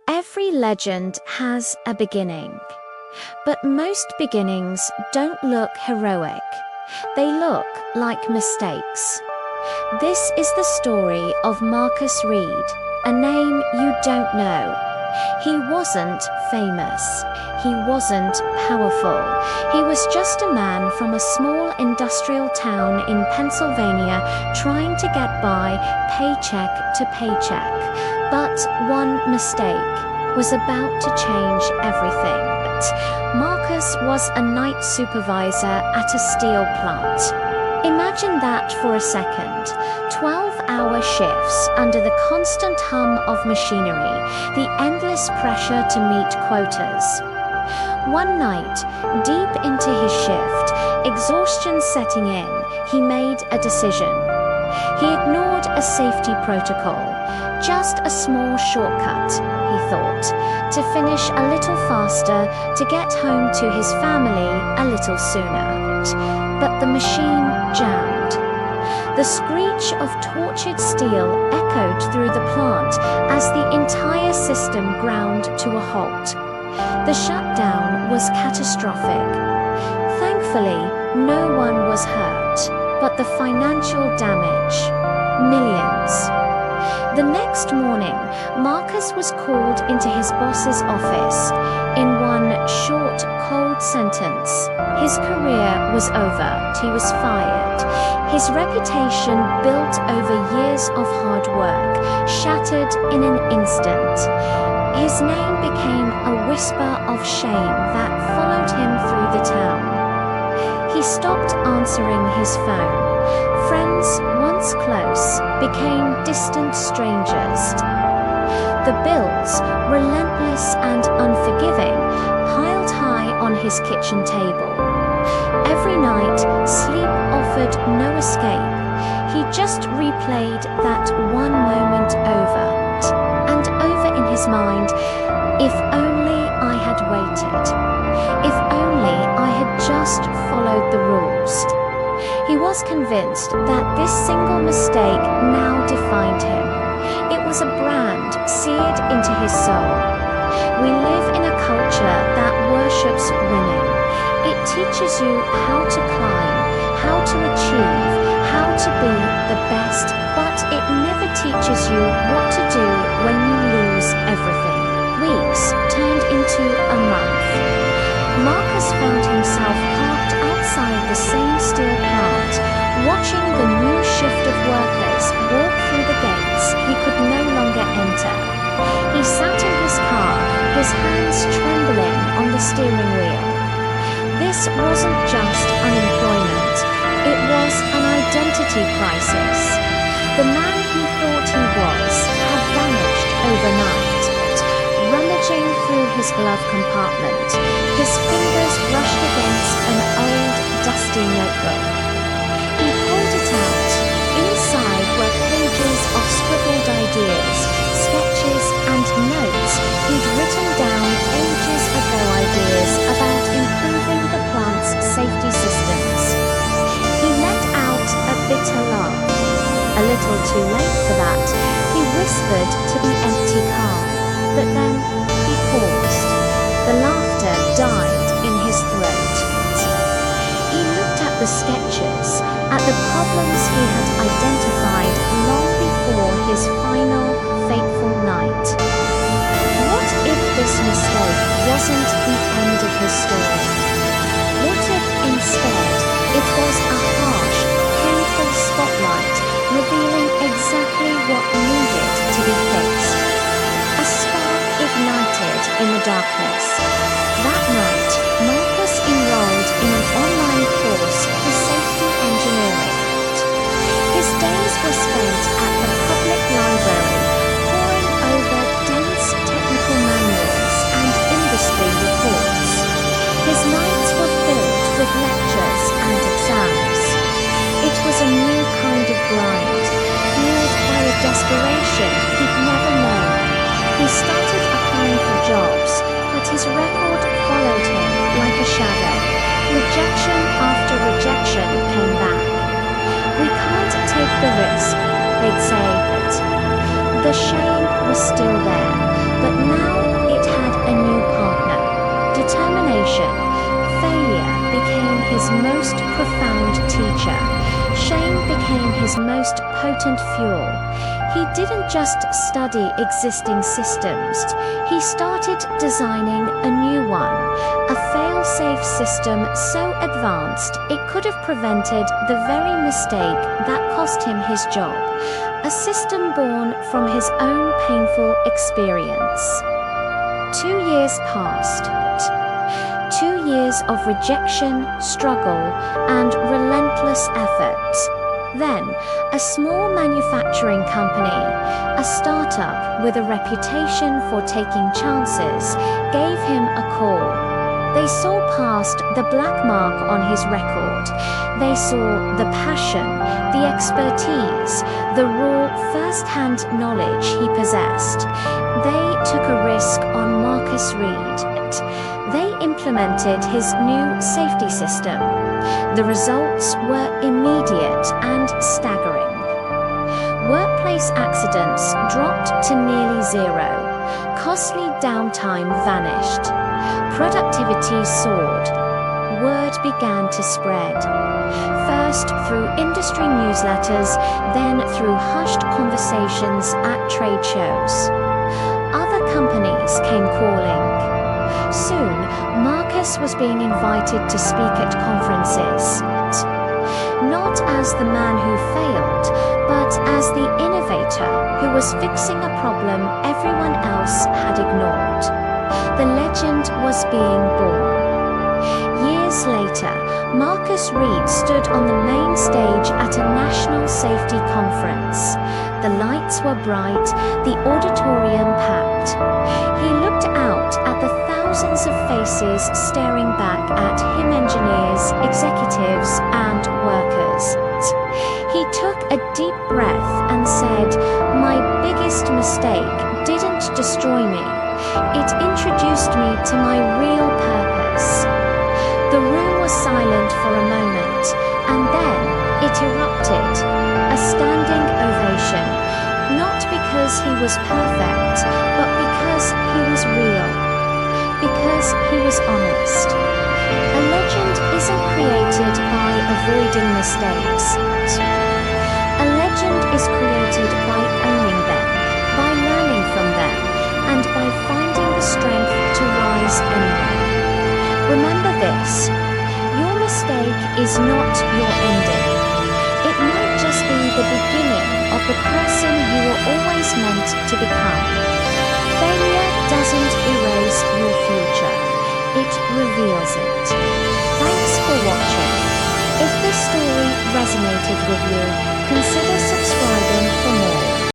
Every legend has a beginning, but most beginnings don't look heroic. They look like mistakes. This is the story of Marcus Reed, a name you don't know. He wasn't famous. He wasn't powerful. He was just a man from a small industrial town in Pennsylvania trying to get by paycheck to paycheck. But one mistake was about to change everything. Marcus was a night supervisor at a steel plant. Imagine that for a second. 12-hour shifts under the constant hum of machinery, the endless pressure to meet quotas. One night, deep into his shift, exhaustion setting in, he made a decision. He ignored a safety protocol, just a small shortcut, he thought, to finish a little faster, to get home to his family a little sooner. But the machine jammed. The screech of tortured steel echoed through the plant as the entire system ground to a halt. The shutdown was catastrophic. Thankfully, no one was hurt, but the financial damage, millions. The next morning, Marcus was called into his boss's office. In one short, cold sentence, his career was over. He was fired. His reputation, built over years of hard work, shattered in an instant. His name became a whisper of shame that followed him through the town. He stopped answering his phone. Friends, once close, became distant strangers. The bills, relentless and unforgiving, piled high on his kitchen table. Every night, sleep offered no escape. He just replayed that one moment over and over in his mind. If only I had waited. If only I had just followed the rules. He was convinced that this single mistake now defined him. It was a brand seared into his soul. We live in a culture that worships winning. It teaches you how to climb, how to achieve, how to be the best, but it never teaches you what to do when you lose everything. Weeks turned into a month. Marcus found himself parked outside the same steel plant, watching the new shift of workers walk through the gates he could no longer enter. He sat in his car, his hands trembling on the steering wheel. This wasn't just unemployment, it was an identity crisis. The man he thought he was had vanished overnight. Rummaging through his glove compartment, his fingers brushed against an old, dusty notebook. He pulled it out. Inside were pages of scribbled ideas, sketches, and notes he'd written down ages ago, ideas about improving the plant's safety systems. He let out a bitter laugh. A little too late for that, he whispered to the empty car. But then he paused. The laughter died in his throat. He looked at the sketches, at the problems he had identified long before his final, fateful night. What if this mistake wasn't the end of his story? What if instead it was a harsh, painful spotlight revealing exactly what needed to be fixed? A spark ignited in the darkness. That night, Marcus enrolled in an online course for safety engineering. His days were spent at the public library, poring over dense technical manuals and industry reports. His nights were filled with lectures and exams. It was a new kind of grind, fueled by a desperation he'd never known. He started applying for jobs, but his record followed him like a shadow. Rejection after rejection came back. We can't take the risk, they'd say. The shame was still there, but now it had a new partner. Determination. Failure became his most profound teacher. Shame became his most potent fuel. He didn't just study existing systems, he started designing a new one, a fail-safe system so advanced it could have prevented the very mistake that cost him his job, a system born from his own painful experience. 2 years passed. 2 years of rejection, struggle, and relentless effort. Then, a small manufacturing company, a startup with a reputation for taking chances, gave him a call. They saw past the black mark on his record. They saw the passion, the expertise, the raw first-hand knowledge he possessed. They took a risk on Marcus Reed. They implemented his new safety system. The results were immediate and staggering. Workplace accidents dropped to nearly zero. Costly downtime vanished. Productivity soared. Word began to spread. First through industry newsletters, then through hushed conversations at trade shows. Other companies came calling. Soon, Marcus was being invited to speak at conferences. Not as the man who failed, but as the innovator who was fixing a problem everyone else had ignored. The legend was being born. Years later, Marcus Reed stood on the main stage at a national safety conference. The lights were bright, the auditorium packed. He looked out at the thousands of faces staring back at him, engineers, executives, and workers. He took a deep breath and said, "My biggest mistake didn't destroy me. It introduced me to my real purpose." The room was silent for a moment, and then it erupted. A standing ovation. Not because he was perfect, but because he was real. Because he was honest. A legend isn't created by avoiding mistakes. A legend is created by owning them, by learning from them, and by finding the strength to rise anyway. Remember this: your mistake is not your ending. It might just be the beginning of the person you were always meant to become. Failure doesn't erase your future, it reveals it. Thanks for watching. If this story resonated with you, consider subscribing